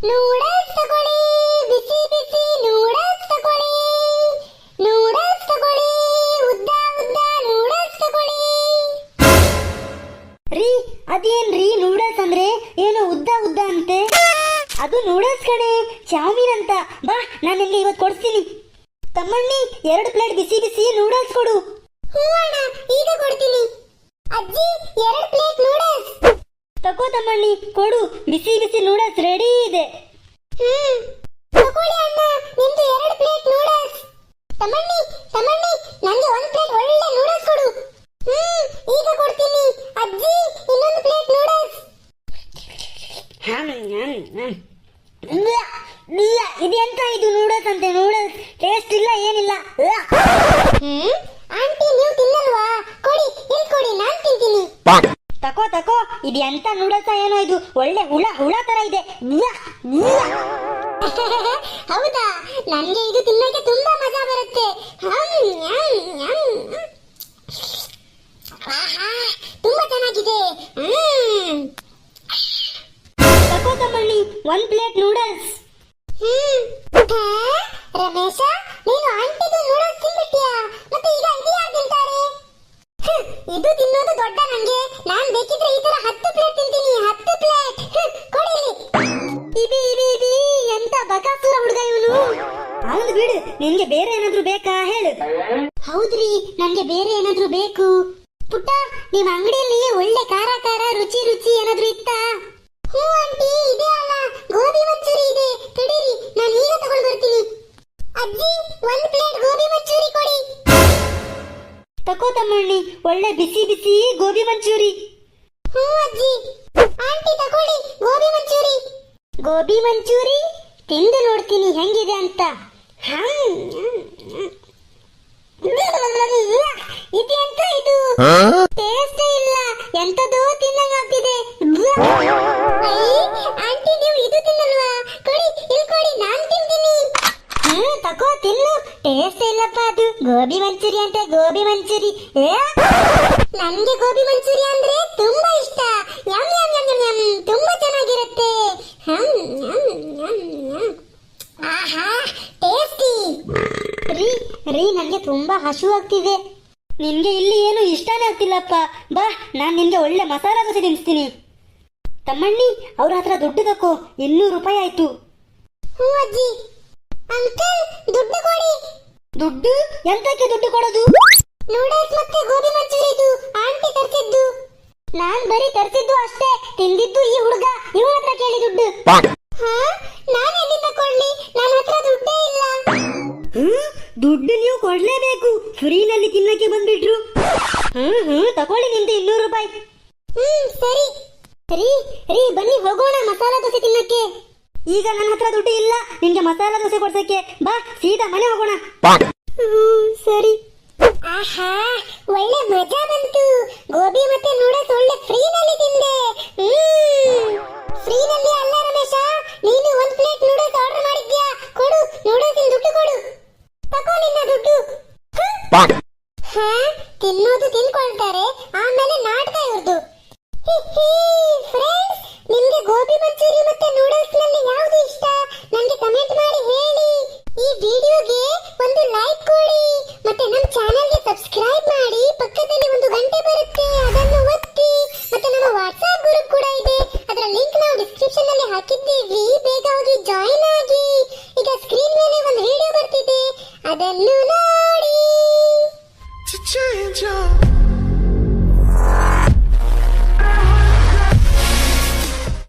Noodles ತಗೊಳ್ಳಿ, ಬಿಸಿ ಬಿಸಿ noodles ತಗೊಳ್ಳಿ, noodles ತಗೊಳ್ಳಿ, ಉದ್ದ ಉದ್ದ ನೂಡಲ್ಸ್ ತಗೊಳ್ಳಿ. ರೀ ಅದೇನ್ರಿ ನೂಡಲ್ಸ್ ಅಂದ್ರೆ ಏನೋ ಉದ್ದ ಉದ್ದ ಅಂತೆ? ಅದು ನೂಡಲ್ಸ್ ಕಣೆ, ಚಾವ್ಮೀನ್ ಅಂತ. ಬಾ ನಾನು ನಿನ್ಗೆ ಇವತ್ತು ಕೊಡ್ತೀನಿ. ತಮ್ಮಣ್ಣಿ 2 ಪ್ಲೇಟ್ ಬಿಸಿ ಬಿಸಿ ನೂಡಲ್ಸ್ ಕೊಡು. ಹ್ಞೂ ಅಣ್ಣ, ಈಗ ಕೊಡ್ತೀನಿ. ಅಜ್ಜಿ 2 ಪ್ಲೇಟ್ ನೂಡಲ್ಸ್. ತಗೋ ತಮ್ಮಣ್ಣಿ ಕೊಡು, ಬಿಸಿ ಬಿಸಿ ನೂಡಲ್ಸ್ ರೆಡಿ ಇದೆ. ತಗೊಳ್ಳಿ ಅಣ್ಣ, ನಿಮ್ದು 2 ಪ್ಲೇಟ್ ನೂಡಲ್ಸ್. ತಮ್ಮಣ್ಣಿ ತಮ್ಮಣ್ಣಿ, ನನಗೆ 1 ಪ್ಲೇಟ್ ಒಳ್ಳೆ ನೂಡಲ್ಸ್ ಕೊಡು. ಈಗ ಕೊಡ್ತೀನಿ. ಅಜ್ಜಿ ಇನ್ನೊಂದು ಪ್ಲೇಟ್ ನೂಡಲ್ಸ್. ಇದೆಂತ ಇದು ನೂಡಲ್ಸ್ ಅಂತೆ? ನೂಡಲ್ಸ್ ಟೇಸ್ಟ್ ಇಲ್ಲ ಏನಿಲ್ಲ. ಆಂಟಿ ನೀವು ತಿನ್ನಲ್ವಾ? ಕೊಡಿ, ಇಲ್ಲಿ ಕೊಡಿ, ನಾನು ತಿಂತೀನಿ. ತಕೋ ತಕೋ, ಇದು ಎಂತ ನೂಡಲ್ಸ್ ಏನೋ, ಇದು ಒಳ್ಳೆ ಹುಳ ಹುಳ ತರ ಇದೆ. ಹೌದಾ? ನನಗೆ ಇದು ತಿನ್ನೋಕೆ ತುಂಬಾ ಮಜಾ ಬರುತ್ತೆ. ತುಂಬಾ ಚೆನ್ನಾಗಿದೆ. ತಕೋ ತಮ್ಮಣ್ಣಿ 1 ಪ್ಲೇಟ್ ನೂಡಲ್ಸ್. ರಮೇಶ, ನೀನು ಆಂಟಿದು ನೂಡಲ್ಸ್ ತಿನ್ಬಿಟ್ಟಿಯಾ? ಮತ್ತೆ ಈಗ ಇದು ಯಾರು ತಿಂತಾರೆ? ಇದು ತಿನ್ನೋದು ದೊಡ್ಡ ನಂಗೆ. ನಾನ್ ಬೇಕಿದ್ರೆ ಈ ತರ 10 ಪ್ಲೇಟ್ ತಿಂತೀನಿ. 10 ಪ್ಲೇಟ್ ಕೊಡಿ. ಇದಿ ಎಂತ ಬಕಾಸುರ ಹುಡುಗ ಇವನು. ಹೌದು ಬಿಡು, ನಿನ್ಗೆ ಬೇರೆ ಏನಾದ್ರೂ ಬೇಕಾ ಹೇಳು. ಹೌದ್ರಿ, ನಂಗೆ ಬೇರೆ ಏನಾದ್ರೂ ಬೇಕು. ಪುಟ್ಟ, ನಿಮ್ಮ ಅಂಗಡಿಯಲ್ಲಿ ಒಳ್ಳೆ ಖಾರ ಖಾರ ರುಚಿ ರುಚಿ ಏನಾದ್ರೂ ಇತ್ತಾ? ಹ್ಞೂ ಆಂಟಿ, ಇದೆ ಅಲ್ಲ, ಗೋಬಿ ಮಂಚೂರಿ ಇದೆ. ತಡೀರಿ, ನಾನು ಈಗ ತಗೊಂಡು ಬರ್ತೀನಿ. ಅಜ್ಜಿ 1 ಪ್ಲೇಟ್ ಗೋಬಿ ಮಂಚೂರಿ ಕೊಡಿ. ತಕೋ ತಮ್ಮಣ್ಣಿ, ಒಳ್ಳೆ ಬಿಸಿ ಬಿಸಿ ಗೋಬಿ ಮಂಚೂರಿ. ಹ್ಞೂ ಅಜ್ಜಿ. ಆಂಟಿ ತಗೊಳ್ಳಿ ಗೋಬಿ ಮಂಚೂರಿ. ಗೋಬಿ ಮಂಚೂರಿ ತಿಂದು ನೋಡ್ತೀನಿ ಹೆಂಗಿದೆ ಅಂತ. ಇದೆಂತ ಇದು? ಟೇಸ್ಟ್ ಇಲ್ಲ, ಎಂತದೋ ತಿನ್ನಂಗಾಗ್ತಿದೆ. ಆಂಟಿ ನೀವು ಇದು ತಿನ್ನಲ್ವಾ? ಕೊಡಿ, ಇಲ್ಲಿ ಕೊಡಿ, ನಾನು ತಿಂತೀನಿ. ತಕೋ ತಿನ್ನು. ಟೇಸ್ಟ್ ಇಲ್ಲಪ್ಪ, ಅದು ಗೋಬಿ ಮಂಚೂರಿ ಅಂತ. ಗೋಬಿ ಮಂಚೂರಿ ನನ್ಗೆ ಗೋಬಿ ಮಂಚೂರಿ ಅಂದ್ರೆ ತುಂಬಾ ಇಷ್ಟ. M M M M M, ತುಂಬಾ ಚೆನ್ನಾಗಿರುತ್ತೆ. ಆಹಾ, ಟೇಸ್ಟಿ. ರೀ ನನಗೆ ತುಂಬಾ ಹಸಿವಾಗ್ತಿದೆ. ನಿನ್ಗೆ ಇಲ್ಲಿ ಏನು ಇಷ್ಟನೇ ಆಗ್ತಿಲ್ಲಪ್ಪ. ಬಾ, ನಾನು ನಿನ್ಗೆ ಒಳ್ಳೆ ಮಸಾಲಾ ದೋಸೆ ತಿನ್ನಿಸ್ತೀನಿ. ತಮ್ಮಣ್ಣಿ, ಅವ್ರ ಹತ್ರ ದುಡ್ಡು ತಕೋ, 200 ರೂಪಾಯಿ ಆಯ್ತು. ಹ್ಞೂ ಅಜ್ಜಿ. ಅಂಕಲ್, ದುಡ್ಡು ಕೊಡಿ. ದುಡ್ಡು? ಎಂತಕ್ಕೆ ದುಡ್ಡು ಕೊಡೋದು? ನೂಡಲ್ಸ್ ಮತ್ತೆ ಗೋಬಿ ಮಂಚೂರಿದು ಆಂಟಿ ತರಿಸಿದ್ದು. ನಾನ್ ಬರೀ ತರಿಸಿದ್ದು ಅಷ್ಟೇ, ತಿಂದಿದ್ದು ಈ ಹುಡುಗ. ಇವನ ಹತ್ರ ಕೇಳಿ ದುಡ್ಡು. ನಾನು ಎಲ್ಲಿಂದ ಕೊಡ್ಲಿ? ನನ್ನ ಹತ್ರ ದುಡ್ಡೇ ಇಲ್ಲ. ದುಡ್ಡು ನೀವು ಕೊಡ್ಲೇಬೇಕು, ಫ್ರೀನಲ್ಲಿ ತಿನ್ನಕ್ಕೆ ಬಂದ್ಬಿಟ್ರು. ತಕೊಳ್ಳಿ ನಿಮ್ದು 200 ರೂಪಾಯಿ. ಸರಿ. ರೀ ಬನ್ನಿ ಹೋಗೋಣ ಮಸಾಲಾ ದೋಸೆ ತಿನ್ನಕ್ಕೆ. ಈಗ ನನ್ನ ಹತ್ರ ದುಡ್ಡು ಇಲ್ಲ ನಿಮ್ಗೆ ಮಸಾಲಾ ದೋಸೆ ಕೊಡ್ಸಕ್ಕೆ. ಬಾ, ಸೀದಾ ಮನೆ ಹೋಗೋಣ. ಸರಿ. ಆಹಾ, ಒಳ್ಳೆ ಮಜಾ ಬಂತು. ಗೋಬಿ ಮತ್ತೆ ನೂಡಲ್ಸ್ ಒಳ್ಳೆ ಫ್ರೀನಲ್ಲಿ ತಿಂದೆ. ಫ್ರೀನಲ್ಲಿ ಅಲ್ಲ ರಮೇಶ, ನೀನು 1 ಪ್ಲೇಟ್ ನೂಡಲ್ಸ್ ಆರ್ಡರ್ ಮಾಡಿದ್ಯಾ? ಕೊಡು, ನೂಡಲ್ಸ್ ದುಡ್ಡು ಕೊಡು. ತಗೋ ನಿನ್ನ ದುಡ್ಡು. ತಿನ್ನೋದು ತಿನ್ಕೊಳ್ತಾರೆ, ಆಮೇಲೆ ನಾಟಕ ಇವ್ರದು. ಫ್ರೆಂಡ್ಸ್, ನಿಮ್ಗೆ ಗೋಬಿ ಮಂಚೂರಿ ಮತ್ತೆ ನೂಡಲ್ಸ್ ನಲ್ಲಿ ಯಾವುದು ಇಷ್ಟ? ನನಗೆ ಕಮೆಂಟ್ ಮಾಡಿ ಹೇಳಿ. ಈ ವಿಡಿಯೋಗೆ ಒಂದು ಲೈಕ್ ಕೊಡಿ, ಮತ್ತೆ ನಮ್ಮ ಚಾನೆಲ್ಗೆ ಸಬ್ಸ್ಕ್ರೈಬ್ ಮಾಡಿ. ಪಕ್ಕದಲ್ಲಿ ಒಂದು ಗಂಟೆ ಬರುತ್ತೆ, ಅದನ್ನು ಒತ್ತಿ. ಮತ್ತೆ ನಮ್ಮ ವಾಟ್ಸ್ಆಪ್ ಗ್ರೂಪ್ ಕೂಡ ಇದೆ, ಅದರ ಲಿಂಕ್ ನಾವು ಡಿಸ್ಕ್ರಿಪ್ಷನ್ ನಲ್ಲಿ ಹಾಕಿದ್ದೀವಿ. ಬೇಗ ಹೋಗಿ ಜಾಯಿನ್ ಆಗಿ. ಈಗ ಸ್ಕ್ರೀನ್ ಮೇಲೆ ಒಂದು ವಿಡಿಯೋ ಬರ್ತಿದೆ, ಅದನ್ನು ನೋಡಿ.